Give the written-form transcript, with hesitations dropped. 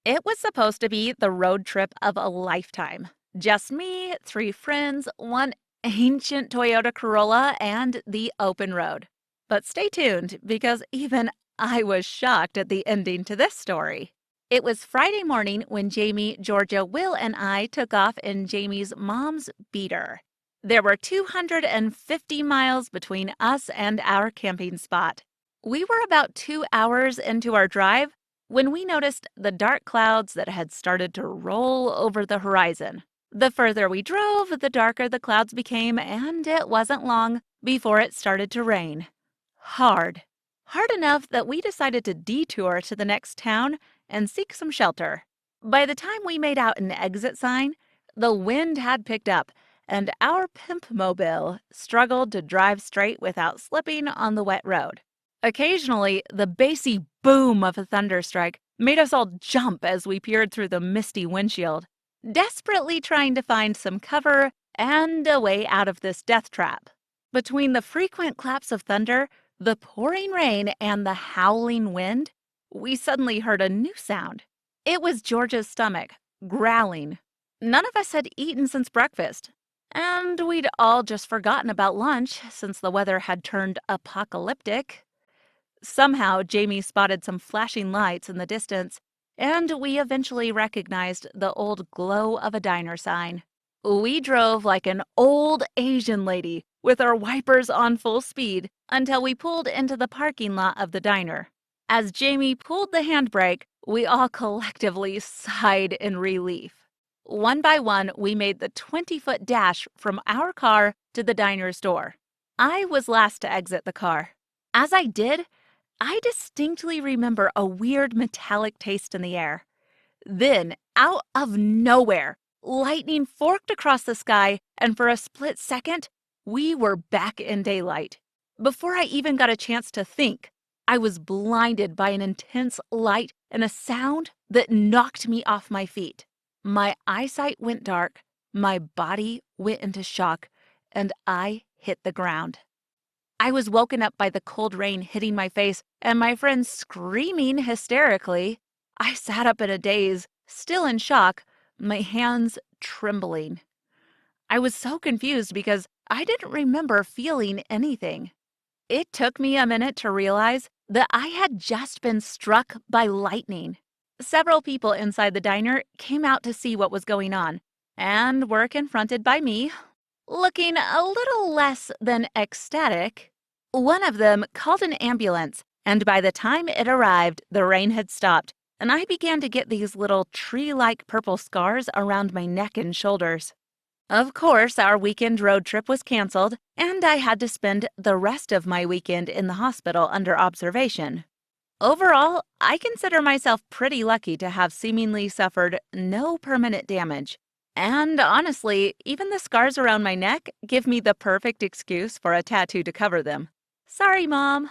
It was supposed to be the road trip of a lifetime. Just me, three friends, one ancient Toyota Corolla, and the open road. But stay tuned because even I was shocked at the ending to this story. It was Friday morning when Jamie, Georgia, Will, and I took off in Jamie's mom's beater. There were 250 miles between us and our camping spot. We were about 2 hours into our drive when we noticed the dark clouds that had started to roll over the horizon. The further we drove, the darker the clouds became, and it wasn't long before it started to rain. Hard. Hard enough that we decided to detour to the next town and seek some shelter. By the time we made out an exit sign, the wind had picked up, and our pimp mobile struggled to drive straight without slipping on the wet road. Occasionally, the bassy boom of a thunderstrike made us all jump as we peered through the misty windshield, desperately trying to find some cover and a way out of this death trap. Between the frequent claps of thunder, the pouring rain, and the howling wind, we suddenly heard a new sound. It was George's stomach, growling. None of us had eaten since breakfast, and we'd all just forgotten about lunch since the weather had turned apocalyptic. Somehow, Jamie spotted some flashing lights in the distance, and we eventually recognized the old glow of a diner sign. We drove like an old Asian lady with our wipers on full speed until we pulled into the parking lot of the diner. As Jamie pulled the handbrake, we all collectively sighed in relief. One by one, we made the 20-foot dash from our car to the diner's door. I was last to exit the car. As I did, I distinctly remember a weird metallic taste in the air. Then, out of nowhere, lightning forked across the sky, and for a split second, we were back in daylight. Before I even got a chance to think, I was blinded by an intense light and a sound that knocked me off my feet. My eyesight went dark, my body went into shock, and I hit the ground. I was woken up by the cold rain hitting my face and my friends screaming hysterically. I sat up in a daze, still in shock, my hands trembling. I was so confused because I didn't remember feeling anything. It took me a minute to realize that I had just been struck by lightning. Several people inside the diner came out to see what was going on and were confronted by me, looking a little less than ecstatic. One of them called an ambulance, and by the time it arrived, the rain had stopped, and I began to get these little tree-like purple scars around my neck and shoulders. Of course, our weekend road trip was canceled, and I had to spend the rest of my weekend in the hospital under observation. Overall, I consider myself pretty lucky to have seemingly suffered no permanent damage. And honestly, even the scars around my neck give me the perfect excuse for a tattoo to cover them. Sorry, Mom.